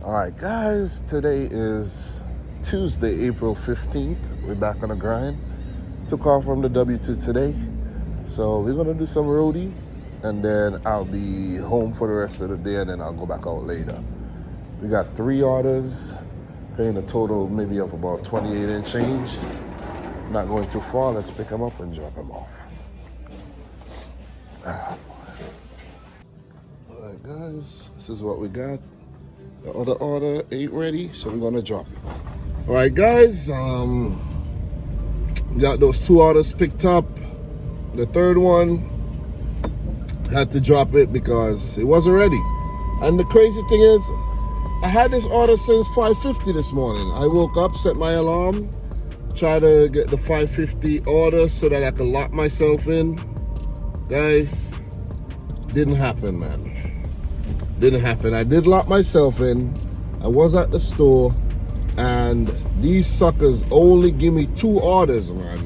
All right, guys, today is Tuesday, April 15th. We're back on the grind. Took off from the W2 today. So we're going to do some roadie, and then I'll be home for the rest of the day, and then I'll go back out later. We got 3 orders, paying a total maybe of about 28 and change. Not going too far. Let's pick them up and drop them off. All right, guys, this is what we got. The other order ain't ready, so we're gonna drop it. All right, guys, we got those 2 orders picked up. The third one, had to drop it because it wasn't ready. And the crazy thing is, I had this order since 5:50 this morning. I woke up, set my alarm, try to get the 5:50 order so that I could lock myself in. Guys, didn't happen, man. Didn't happen. I did lock myself in. I was at the store, and these suckers only give me 2 orders, man.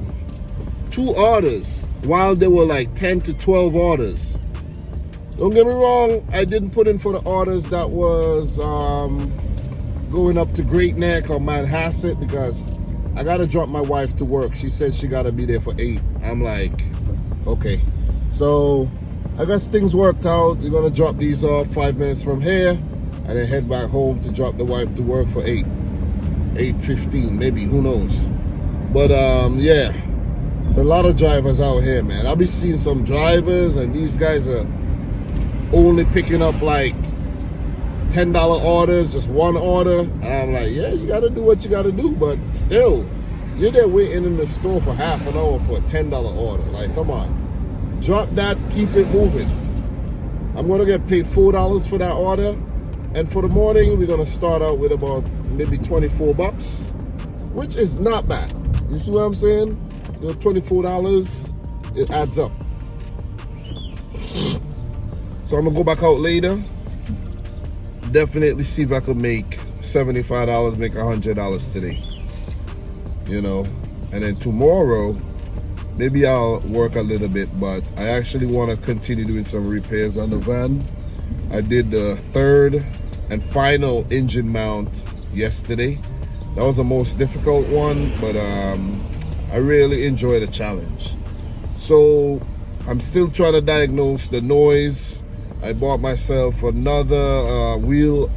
2 orders, while there were like 10 to 12 orders. Don't get me wrong, I didn't put in for the orders that was going up to Great Neck or Manhasset because I gotta drop my wife to work. She said she gotta be there for 8. I'm like, okay. So I guess things worked out. We're gonna drop these off 5 minutes from here and then head back home to drop the wife to work for 8:15 maybe, who knows. But yeah, there's a lot of drivers out here, man. I'll be seeing some drivers and these guys are only picking up like $10 orders, just 1 order. And I'm like, yeah, you gotta do what you gotta do, but still, you're there waiting in the store for half an hour for a $10 order. Like, come on. Drop that, keep it moving. I'm gonna get paid $4 for that order. And for the morning, we're gonna start out with about maybe $24, which is not bad. You see what I'm saying? You know, $24, it adds up. So I'm gonna go back out later. Definitely see if I could make $75, make $100 today. You know, and then tomorrow, maybe I'll work a little bit, but I actually want to continue doing some repairs on the van. I did the 3rd and final engine mount yesterday. That was the most difficult one, but I really enjoyed the challenge. So I'm still trying to diagnose the noise. I bought myself another wheel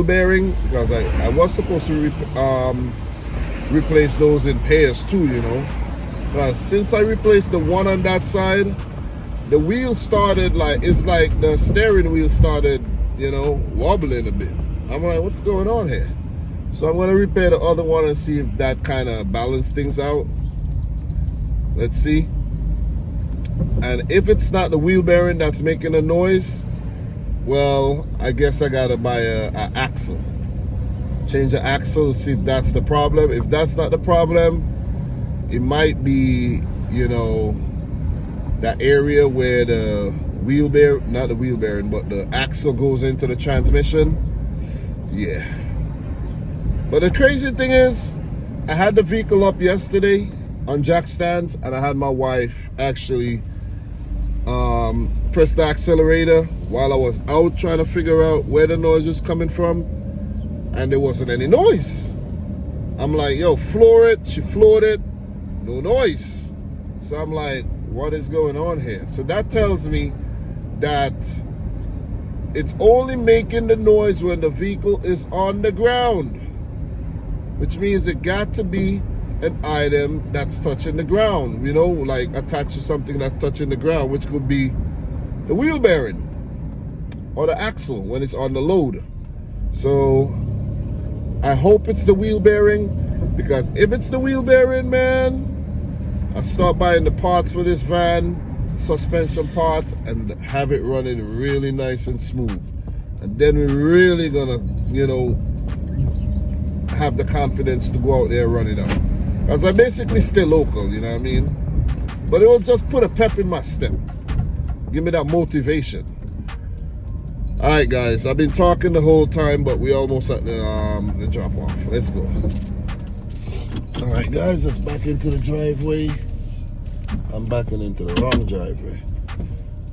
bearing because I was supposed to replace those in pairs too, you know. Since I replaced the one on that side, the wheel started it's like the steering wheel started, you know, wobbling a bit. I'm like, what's going on here? So I'm going to repair the other one and see if that kind of balances things out. Let's see. And if it's not the wheel bearing that's making a noise, well, I guess I got to buy a axle. Change the axle to see if that's the problem. If that's not the problem, it might be, you know, that area where the wheel bearing, not the wheel bearing, but the axle goes into the transmission. Yeah. But the crazy thing is, I had the vehicle up yesterday on jack stands, and I had my wife actually press the accelerator while I was out trying to figure out where the noise was coming from, and there wasn't any noise. I'm like, yo, floor it. She floored it. No noise. So I'm like, what is going on here? So that tells me that it's only making the noise when the vehicle is on the ground, which means it got to be an item that's touching the ground, you know, like attached to something that's touching the ground, which could be the wheel bearing or the axle when it's on the load. So I hope it's the wheel bearing, because if it's the wheel bearing, man, I start buying the parts for this van, suspension parts, and have it running really nice and smooth. And then we're really gonna, you know, have the confidence to go out there and run it out. Because I basically stay local, you know what I mean? But it will just put a pep in my step. Give me that motivation. All right, guys, I've been talking the whole time, but we almost at the drop off. Let's go. All right, guys, let's back into the driveway. I'm backing into the wrong driveway.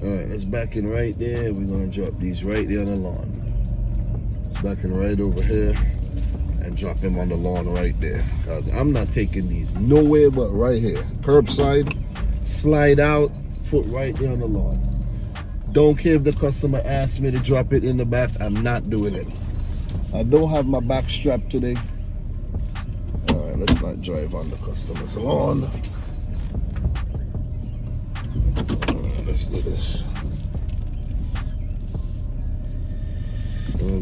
All right, let's back in right there. We're gonna drop these right there on the lawn. Let's backing right over here and drop him on the lawn right there. Because I'm not taking these nowhere but right here. Curbside, slide out, foot right there on the lawn. Don't care if the customer asks me to drop it in the back, I'm not doing it. I don't have my back strapped today. Alright, let's not drive on the customer's lawn. Let's do this.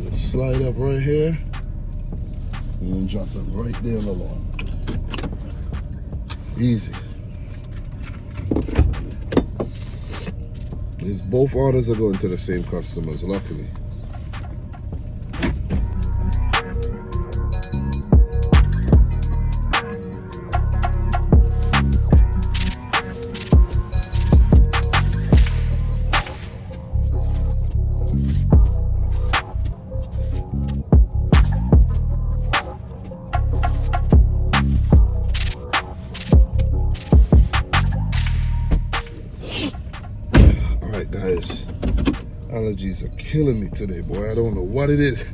Just slide up right here and then drop it right there on the lawn. Easy. Both orders are going to the same customers, luckily. Guys, allergies are killing me today, boy. I don't know what it is.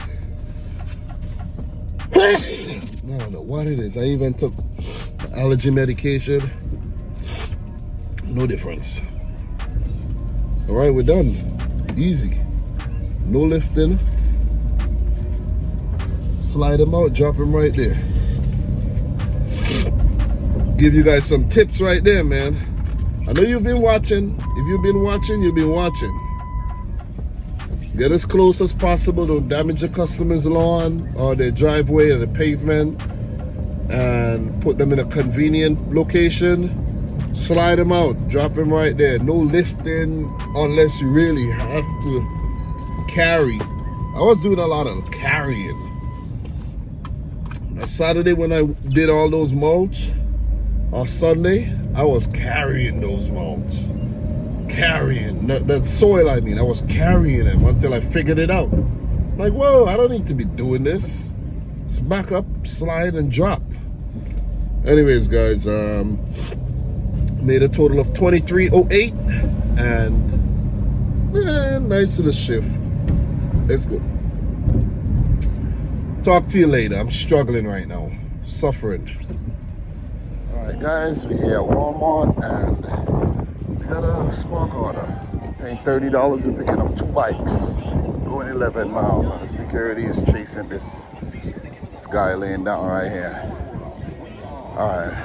I don't know what it is. I even took allergy medication. No difference. All right, we're done. Easy. No lifting. Slide him out, drop him right there. Give you guys some tips right there, man. I know you've been watching. If you've been watching, you've been watching. Get as close as possible. Don't damage the customer's lawn or their driveway or the pavement. And put them in a convenient location. Slide them out. Drop them right there. No lifting unless you really have to carry. I was doing a lot of carrying. That Saturday when I did all those mulch, or Sunday, I was carrying those mulch. Carrying, the soil I mean, I was carrying them until I figured it out. Like, whoa, I don't need to be doing this. It's back up, slide, and drop. Anyways, guys, made a total of $23.08 and nice little shift. Let's go. Talk to you later. I'm struggling right now, suffering. Alright guys, we're here at Walmart and we got a spark order. Paying $30 and picking up 2 bikes. Going 11 miles and the security is chasing this guy laying down right here. Alright,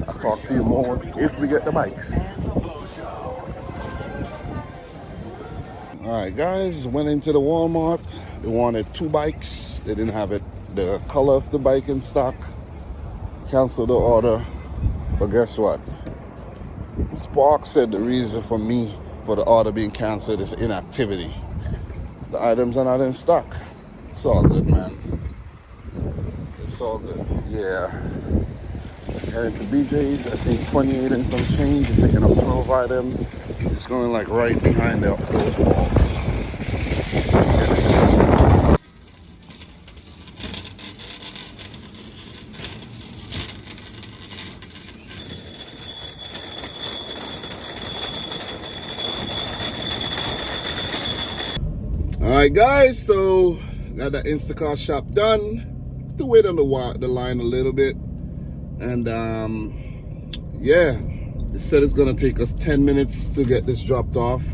I'll talk to you more if we get the bikes. Alright guys, went into the Walmart. They wanted 2 bikes. They didn't have the color of the bike in stock. Canceled the order. But guess what? Spark said the reason for the order being canceled is inactivity. The items are not in stock. It's all good, man. It's all good. Yeah. Heading to BJ's, I think 28 and some change. You're picking up 12 items. It's going like right behind those walls. Let's get it. Alright guys, so got the Instacart shop done. To wait on the line a little bit. And yeah, it said it's gonna take us 10 minutes to get this dropped off.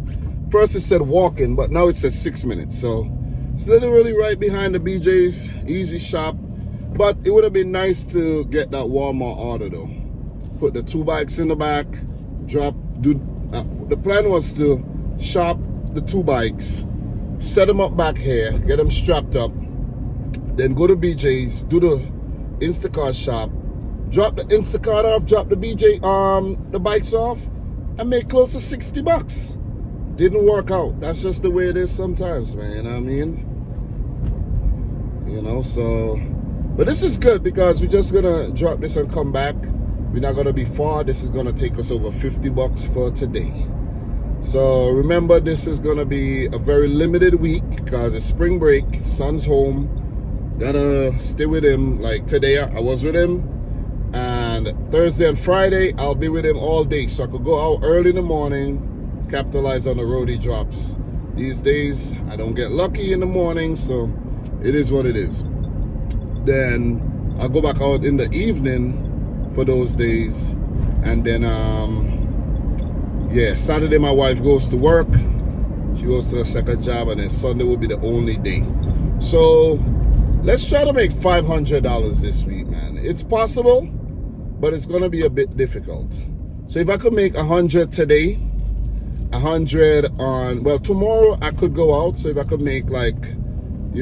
First it said walking, but now it says 6 minutes. So it's literally right behind the BJ's, easy shop. But it would have been nice to get that Walmart order though. Put the 2 bikes in the back, the plan was to shop the 2 bikes, set them up back here, get them strapped up, then go to BJ's, do the Instacart shop, drop the Instacart off, drop the the bikes off, and make close to $60. Didn't work out. That's just the way it is sometimes, man. You know what I mean? You know, so, but this is good because we're just gonna drop this and come back. We're not gonna be far. This is gonna take us over $50 for today. So remember, this is gonna be a very limited week because it's spring break, son's home, gotta stay with him. Like today I was with him, and Thursday and Friday I'll be with him all day, so I could go out early in the morning, capitalize on the roadie drops. These days I don't get lucky in the morning, so It is what it is. Then I'll go back out in the evening for those days. And then, Saturday my wife goes to work. She goes to a second job, and then Sunday will be the only day. So let's try to make $500 this week, man. It's possible, but it's gonna be a bit difficult. So if I could make 100 today, 100 on, well, tomorrow I could go out. So if I could make like, I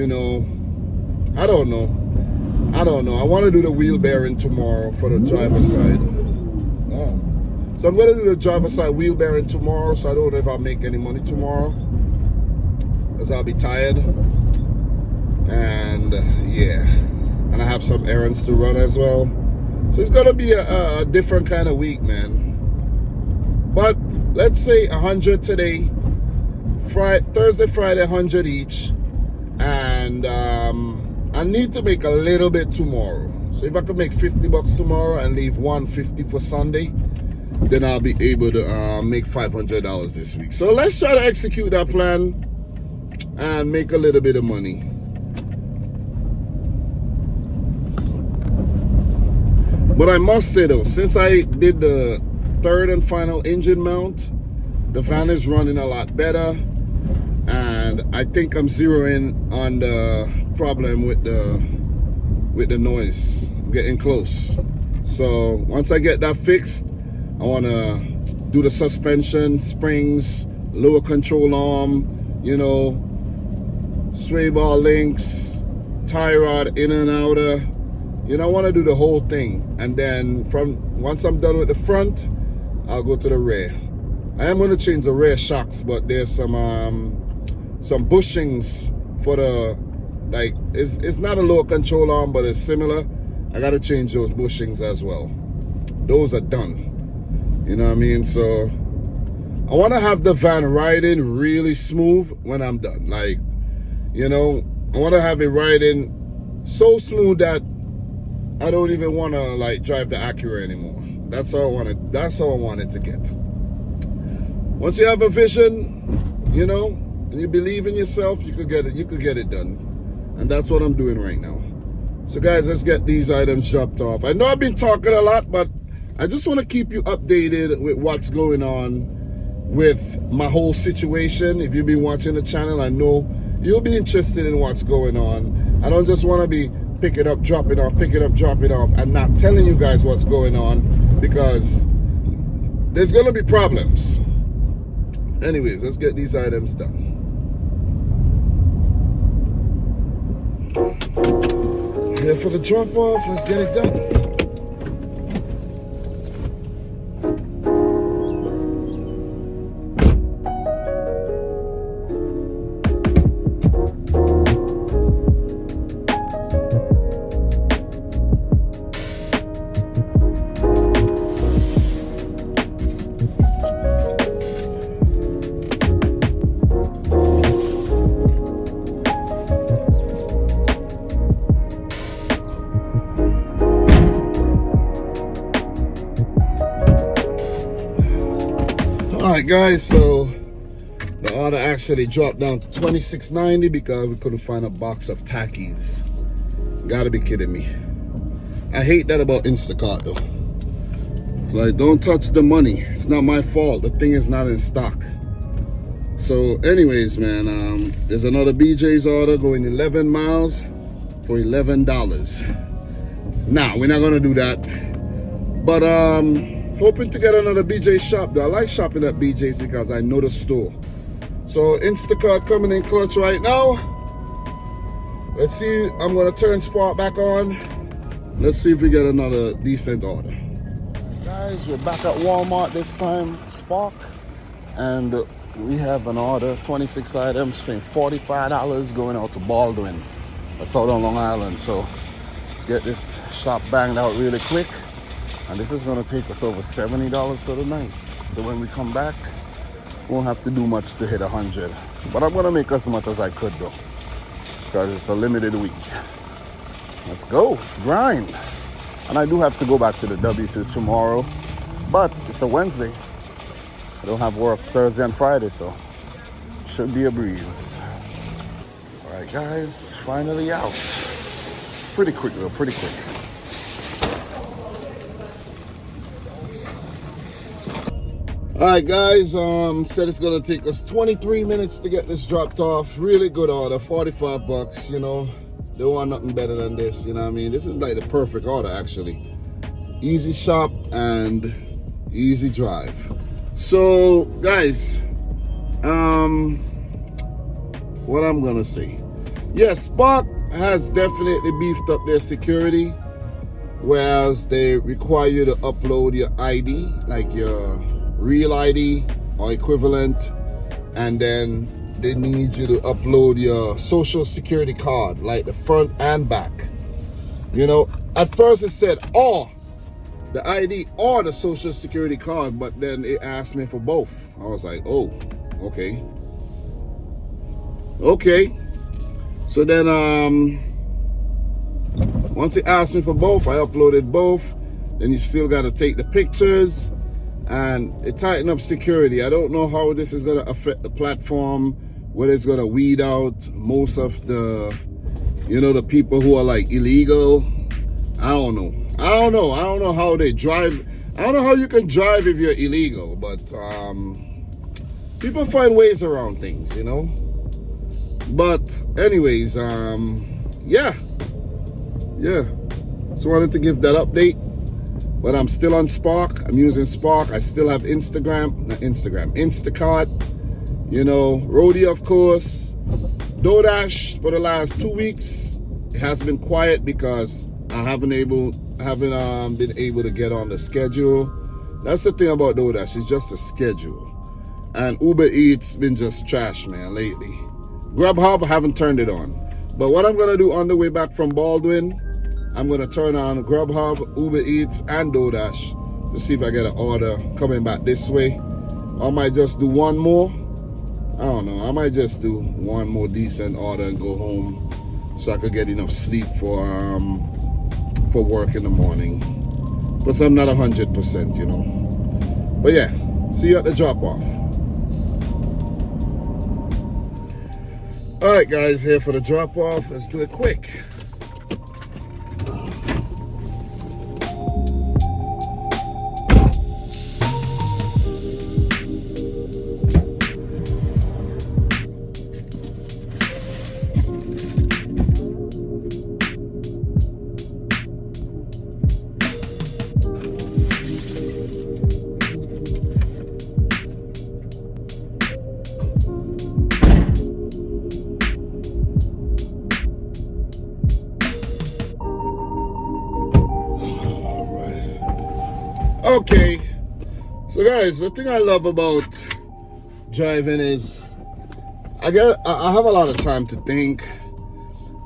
don't know. I want to do the wheel bearing tomorrow for the driver's side. So I'm going to do the driver's side wheel bearing tomorrow. So I don't know if I'll make any money tomorrow, because I'll be tired. And and I have some errands to run as well. So it's going to be a different kind of week, man. But let's say 100 today, Thursday, Friday, 100 each. And I need to make a little bit tomorrow. So if I could make $50 tomorrow and leave $150 for Sunday, then I'll be able to make $500 this week. So let's try to execute that plan and make a little bit of money. But I must say though, since I did the third and final engine mount, the van is running a lot better. And I think I'm zeroing on the problem with the noise. I'm getting close. So once I get that fixed, I want to do the suspension, springs, lower control arm, sway bar links, tie rod in and outer. I want to do the whole thing. And then once I'm done with the front, I'll go to the rear. I am going to change the rear shocks, but there's some bushings for the, like, it's not a lower control arm, but it's similar. I got to change those bushings as well. Those are done. You know what I mean? So I want to have the van riding really smooth when I'm done. Like, I want to have it riding so smooth that I don't even want to like drive the Acura anymore. That's how I want it. That's how I want it to get. Once you have a vision, and you believe in yourself, you could get it. You could get it done, and that's what I'm doing right now. So, guys, let's get these items dropped off. I know I've been talking a lot, but I just want to keep you updated with what's going on with my whole situation. If you've been watching the channel, I know you'll be interested in what's going on. I don't just want to be picking up, dropping off, and not telling you guys what's going on, because there's going to be problems. Anyways, let's get these items done. Here for the drop off, let's get it done. Alright guys, so the order actually dropped down to $26.90 because we couldn't find a box of Takis. Gotta be kidding me. I hate that about Instacart though. Like, don't touch the money. It's not my fault. The thing is not in stock. So anyways, man, there's another BJ's order going 11 miles for $11. Nah, we're not gonna do that. But hoping to get another BJ's shop though. I like shopping at BJ's because I know the store. So Instacart coming in clutch right now. Let's see. I'm gonna turn Spark back on. Let's see if we get another decent order. Guys, we're back at Walmart this time, Spark, and we have an order, 26 items, paying $45, going out to Baldwin. That's out on Long Island. So let's get this shop banged out really quick. And this is gonna take us over $70 for the night. So when we come back, we won't have to do much to hit 100. But I'm gonna make as much as I could though, because it's a limited week. Let's go, let's grind. And I do have to go back to the W2 tomorrow, but it's a Wednesday. I don't have work Thursday and Friday, so should be a breeze. All right Alright guys, finally out. Pretty quick though, pretty quick. Alright guys, said it's gonna take us 23 minutes to get this dropped off. Really good order, 45 bucks, you know. Don't want nothing better than this, you know what I mean? This is like the perfect order actually. Easy shop and easy drive. So guys, what I'm gonna say. Yes, Spark has definitely beefed up their security, whereas they require you to upload your ID, like your real ID or equivalent, and then they need you to upload your social security card, like the front and back. You know, at first it said or the ID or the social security card, but then it asked me for both. I was like, oh, okay. So then once it asked me for both, I uploaded both. Then you still got to take the pictures, and it tightened up security. I don't know how this is going to affect the platform, whether it's going to weed out most of the, you know, the people who are like illegal. I don't know how they drive. I don't know how you can drive if you're illegal, but people find ways around things, you know. But anyways, yeah. So I wanted to give that update. But I'm still on Spark. I'm using Spark. I still have Instacart. You know, Roadie, of course. DoorDash for the last 2 weeks. It has been quiet because I haven't been able to get on the schedule. That's the thing about DoorDash. It's just a schedule. And Uber Eats been just trash, man, lately. Grubhub, I haven't turned it on. But what I'm gonna do on the way back from Baldwin, I'm gonna turn on Grubhub, Uber Eats, and DoorDash to see if I get an order coming back this way. I might just do one more. I don't know. I might just do one more decent order and go home so I could get enough sleep for work in the morning. Plus, I'm not 100%, you know. But yeah, see you at the drop off. All right, guys, here for the drop off. Let's do it quick. Okay, so guys, the thing I love about driving is I have a lot of time to think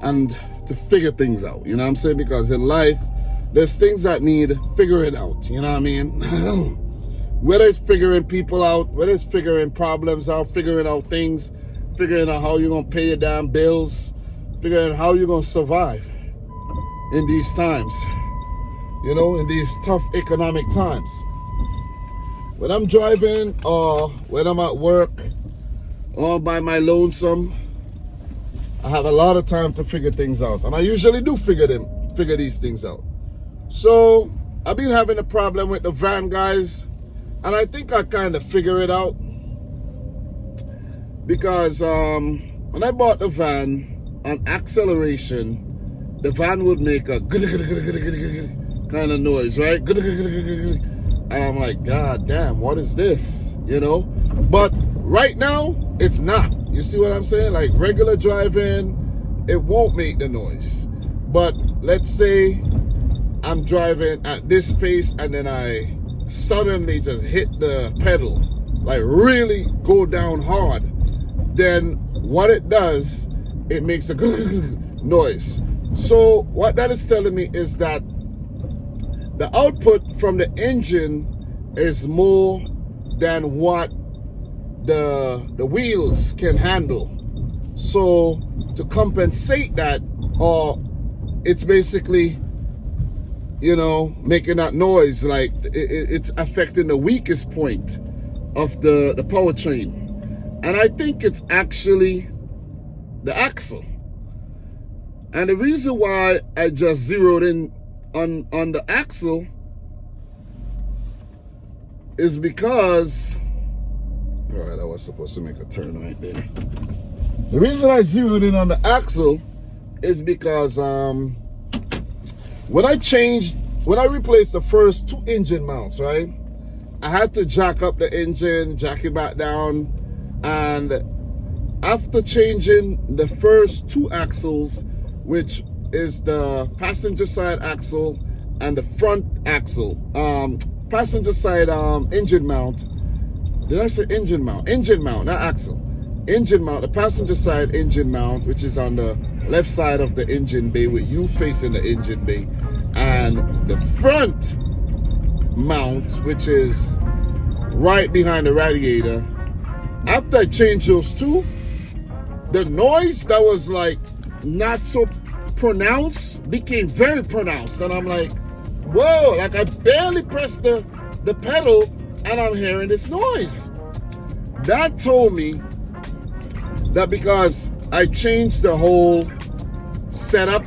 and to figure things out, you know what I'm saying? Because in life, there's things that need figuring out, you know what I mean? Whether it's figuring people out, whether it's figuring problems out, figuring out things, figuring out how you're gonna pay your damn bills, figuring out how you're gonna survive in these times. You know, in these tough economic times. When I'm driving or when I'm at work or by my lonesome, I have a lot of time to figure things out. And I usually do figure these things out. So I've been having a problem with the van guys, and I think I kind of figure it out. Because when I bought the van, on acceleration, the van would make a kind of noise, right? And I'm like, God damn, what is this? You know? But right now, it's not. You see what I'm saying? Like regular driving, it won't make the noise. But let's say I'm driving at this pace and then I suddenly just hit the pedal, like really go down hard. Then what it does, it makes a noise. So what that is telling me is that the output from the engine is more than what the wheels can handle. So to compensate that, or it's basically, you know, making that noise, like it's affecting the weakest point of the powertrain. And I think it's actually the axle. And the reason why I just zeroed in on the axle is because, all right, I was supposed to make a turn right there. The reason I zeroed in on the axle is because when I replaced the first 2 engine mounts, right, I had to jack up the engine, jack it back down, and after changing the first 2 axles, which is the passenger side axle and the front axle, passenger side engine mount. Did I say engine mount? Engine mount, not axle. Engine mount, the passenger side engine mount, which is on the left side of the engine bay with you facing the engine bay, and the front mount, which is right behind the radiator. After I changed those 2, the noise that was like not so pronounced became very pronounced, and I'm like, whoa, like I barely pressed the pedal and I'm hearing this noise. That told me that because I changed the whole setup,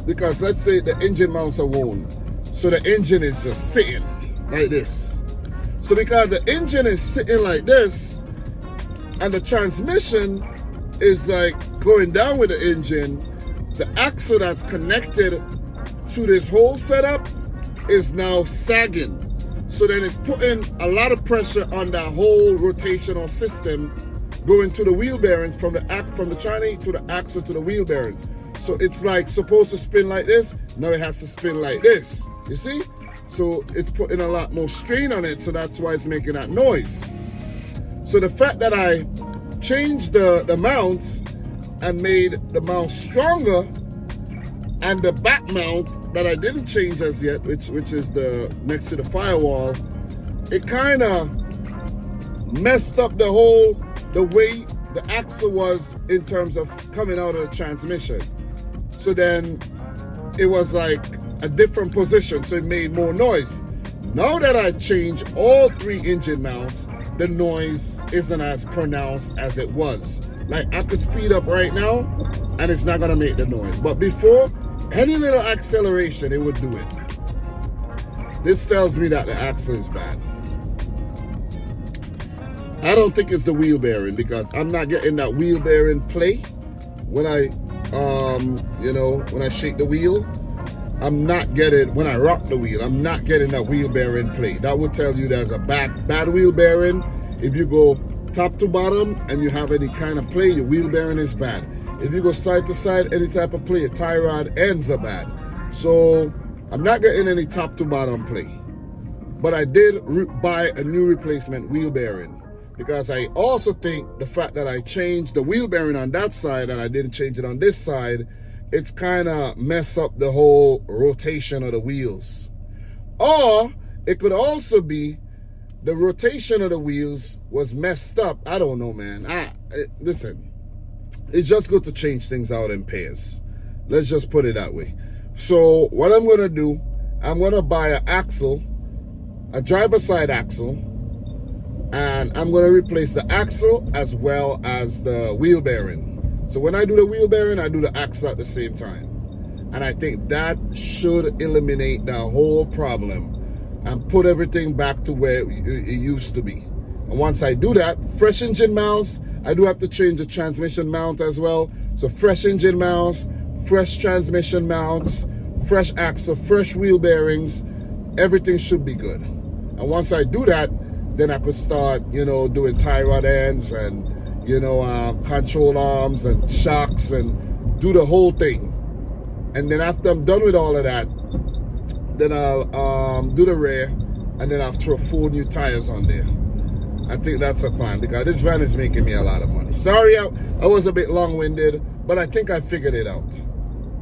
because let's say the engine mounts are wound, so the engine is just sitting like this. So because the engine is sitting like this and the transmission is like going down with the engine, the axle that's connected to this whole setup is now sagging. So then it's putting a lot of pressure on that whole rotational system going to the wheel bearings from the tranny to the axle to the wheel bearings. So it's like supposed to spin like this, now it has to spin like this. You see? So it's putting a lot more strain on it, so that's why it's making that noise. So the fact that I changed the mounts and made the mount stronger, and the back mount that I didn't change as yet, which is the next to the firewall, it kind of messed up the way the axle was in terms of coming out of the transmission. So then it was like a different position, so it made more noise. Now that I changed all 3 engine mounts, the noise isn't as pronounced as it was. Like I could speed up right now and it's not gonna make the noise. But before, any little acceleration, it would do it. This tells me that the axle is bad. I don't think it's the wheel bearing, because I'm not getting that wheel bearing play when I, when I shake the wheel. I'm not getting, when I rock the wheel, I'm not getting that wheel bearing play. That would tell you there's a bad wheel bearing. If you go top to bottom and you have any kind of play, your wheel bearing is bad. If you go side to side, any type of play, your tie rod ends are bad. So I'm not getting any top to bottom play. But I did buy a new replacement wheel bearing, because I also think the fact that I changed the wheel bearing on that side and I didn't change it on this side, it's kind of mess up the whole rotation of the wheels. Or it could also be the rotation of the wheels was messed up. I don't know, man. Listen, it's just good to change things out in pairs. Let's just put it that way. So what I'm going to do, I'm going to buy an axle, a driver side axle, and I'm going to replace the axle as well as the wheel bearing. So when I do the wheel bearing, I do the axle at the same time. And I think that should eliminate the whole problem and put everything back to where it used to be. And once I do that, fresh engine mounts, I do have to change the transmission mount as well. So fresh engine mounts, fresh transmission mounts, fresh axle, fresh wheel bearings, everything should be good. And once I do that, then I could start, doing tie rod ends and, control arms and shocks and do the whole thing. And then after I'm done with all of that, then I'll do the rear, and then I'll throw 4 new tires on there. I think that's a plan, because this van is making me a lot of money. Sorry, I was a bit long-winded, but I think I figured it out.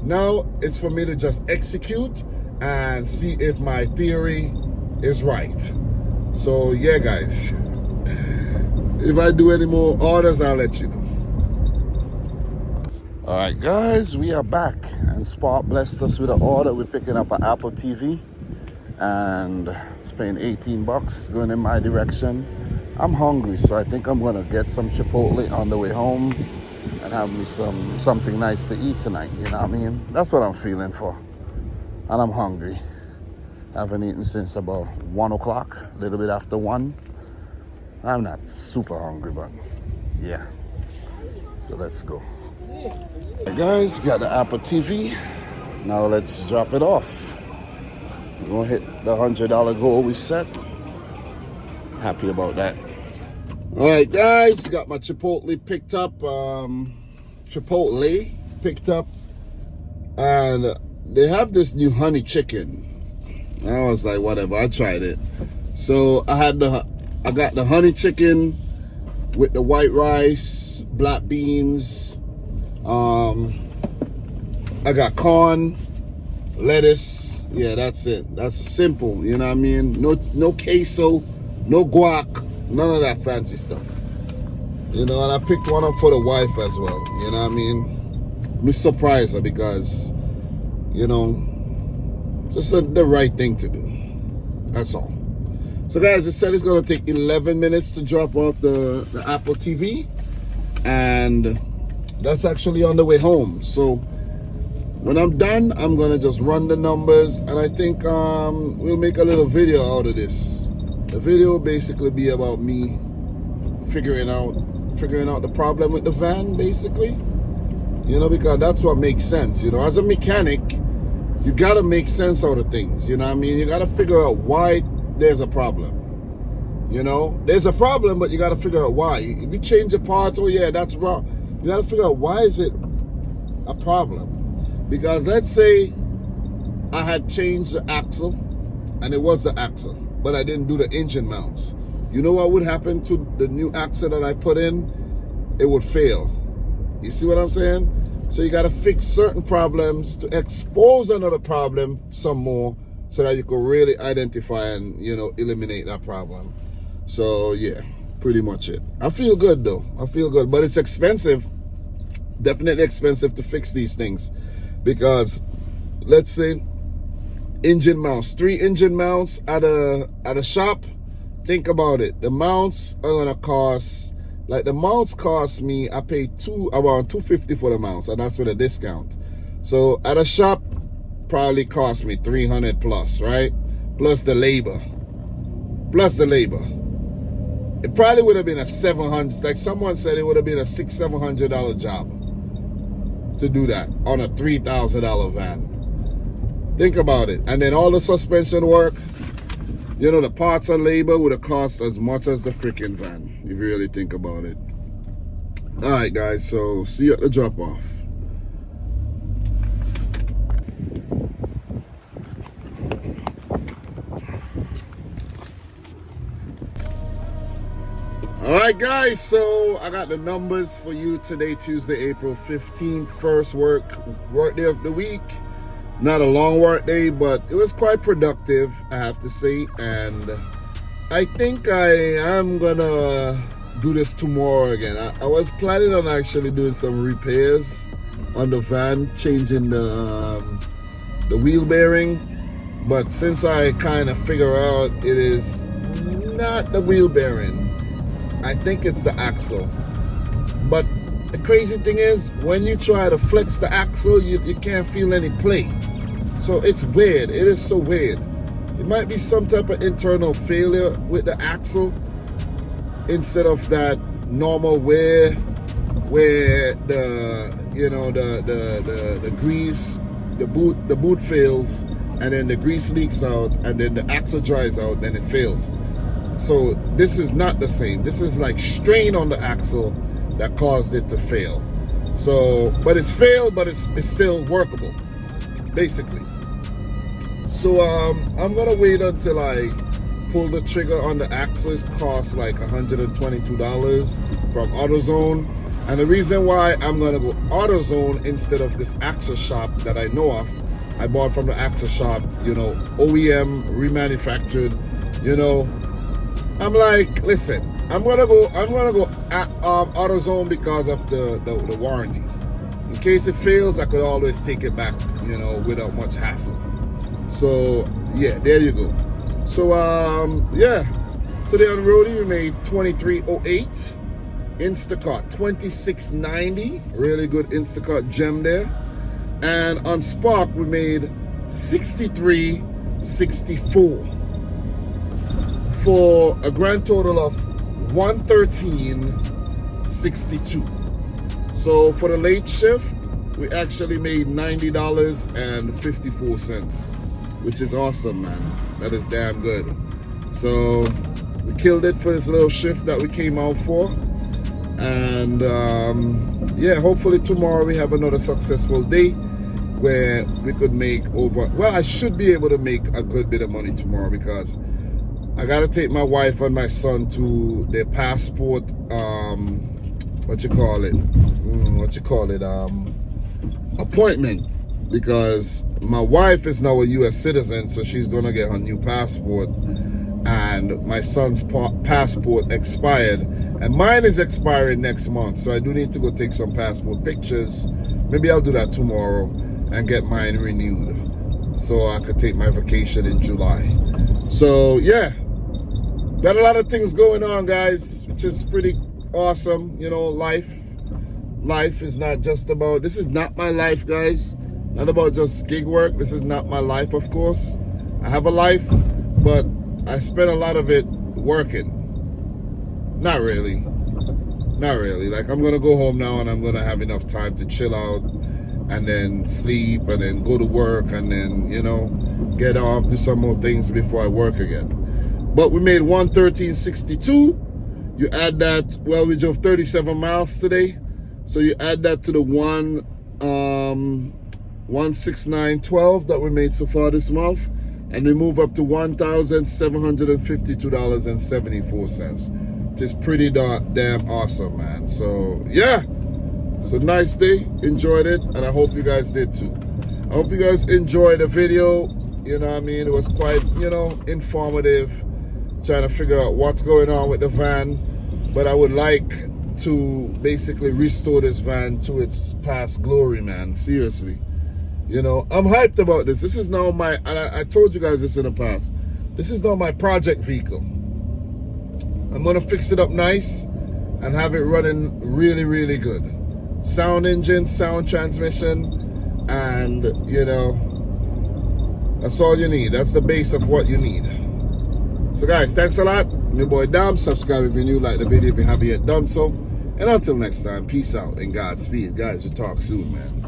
Now it's for me to just execute and see if my theory is right. So yeah, guys, if I do any more orders, I'll let you know. All right, guys, we are back, and Spark blessed us with an order. We're picking up an Apple TV, and it's paying $18, going in my direction. I'm hungry, so I think I'm gonna get some Chipotle on the way home, and have me something nice to eat tonight, you know what I mean? That's what I'm feeling for. And I'm hungry. I haven't eaten since about 1 o'clock, a little bit after 1. I'm not super hungry, but yeah. So let's go. Hey guys, got the Apple TV. Now let's drop it off. We're gonna hit the $100 goal we set. Happy about that. All right, guys, got my Chipotle picked up. And they have this new honey chicken. I was like, whatever, I tried it. So I got the honey chicken with the white rice, black beans. I got corn, lettuce. Yeah, that's it. That's simple, you know what I mean? No queso, no guac, none of that fancy stuff. You know, and I picked one up for the wife as well, you know what I mean? Me surprise her because, you know, just the right thing to do. That's all. So guys, it said it's gonna take 11 minutes to drop off the Apple TV, and that's actually on the way home. So when I'm done, I'm gonna just run the numbers, and I think we'll make a little video out of this. The video will basically be about me figuring out the problem with the van, basically. You know, because that's what makes sense. You know, as a mechanic, you gotta make sense out of things. You know what I mean? You gotta figure out why there's a problem. You know, there's a problem, but you gotta figure out why. If you change the parts, oh yeah, that's wrong. You gotta figure out why is it a problem. Because let's say I had changed the axle, and it was the axle, but I didn't do the engine mounts. You know what would happen to the new axle that I put in? It would fail. You see what I'm saying? So you got to fix certain problems to expose another problem some more so that you can really identify and, you know, eliminate that problem. So yeah, pretty much it. I feel good though. I feel good, but it's expensive. Definitely expensive to fix these things because let's say engine mounts, 3 engine mounts at a shop. Think about it. The mounts are gonna cost, like the mounts cost me, I paid around $250 for the mounts, and that's with a discount. So at a shop, probably cost me $300 plus, right? Plus the labor. It probably would have been a $700, like someone said, it would have been a $600-700 job to do that on a $3,000 van. Think about it. And then all the suspension work, you know, the parts and labor would have cost as much as the freaking van, if you really think about it. All right, guys, so see you at the drop-off. All right, guys, so I got the numbers for you today, Tuesday, April 15th, first work day of the week. Not a long work day, but it was quite productive, I have to say. And I think I am gonna do this tomorrow again. I was planning on actually doing some repairs on the van, changing the wheel bearing. But since I kind of figure out it is not the wheel bearing, I think it's the axle. But the crazy thing is, when you try to flex the axle, you can't feel any play. So it's weird. It is so weird. It might be some type of internal failure with the axle instead of that normal wear where the, you know, the grease, the boot fails, and then the grease leaks out, and then the axle dries out, then it fails. So this is not the same. This is like strain on the axle that caused it to fail. So, but it's failed, but it's still workable, basically. So I'm gonna wait until I pull the trigger on the axle. It costs like $122 from AutoZone. And the reason why I'm gonna go AutoZone instead of this axle shop that I know of, I bought from the axle shop, you know, OEM, remanufactured, you know. I'm like, listen, I'm gonna go AutoZone because of the warranty. In case it fails, I could always take it back, you know, without much hassle. So yeah, there you go. So yeah, today on Roadie we made $23.08. Instacart, $26.90. Really good Instacart gem there. And on Spark, we made $63.64 for a grand total of $113.62. So for the late shift, we actually made $90.54, which is awesome, man. That is damn good. So we killed it for this little shift that we came out for. And yeah, hopefully tomorrow we have another successful day where we could make I should be able to make a good bit of money tomorrow, because I gotta take my wife and my son to their passport, appointment, because my wife is now a U.S. citizen, so she's gonna get her new passport, and my son's passport expired, and mine is expiring next month, so I do need to go take some passport pictures. Maybe I'll do that tomorrow and get mine renewed, so I could take my vacation in July. So yeah, got a lot of things going on, guys, which is pretty awesome. You know, life is not just about, this is not my life, guys. Not about just gig work. This is not my life, of course. I have a life, but I spend a lot of it working. Not really. Like, I'm gonna go home now and I'm gonna have enough time to chill out and then sleep and then go to work and then, you know, get off, do some more things before I work again. But we made $113.62. You add that, well, we drove 37 miles today, so you add that to the $169.12 that we made so far this month, and we move up to $1,752.74, which is pretty damn awesome, man. So yeah, it's a nice day. Enjoyed it, and I hope you guys did too. I hope you guys enjoyed the video. You know what I mean? It was quite, you know, informative, trying to figure out what's going on with the van. But I would like to basically restore this van to its past glory, man. Seriously. You know, I'm hyped about this. This is now my, and I told you guys this in the past, this is now my project vehicle. I'm gonna fix it up nice and have it running really, really good. Sound engine, sound transmission, and, you know, that's all you need. That's the base of what you need. So guys, thanks a lot. I'm your boy Dom. Subscribe if you're new, like the video if you haven't yet done so. And until next time, peace out and Godspeed. Guys, we'll talk soon, man.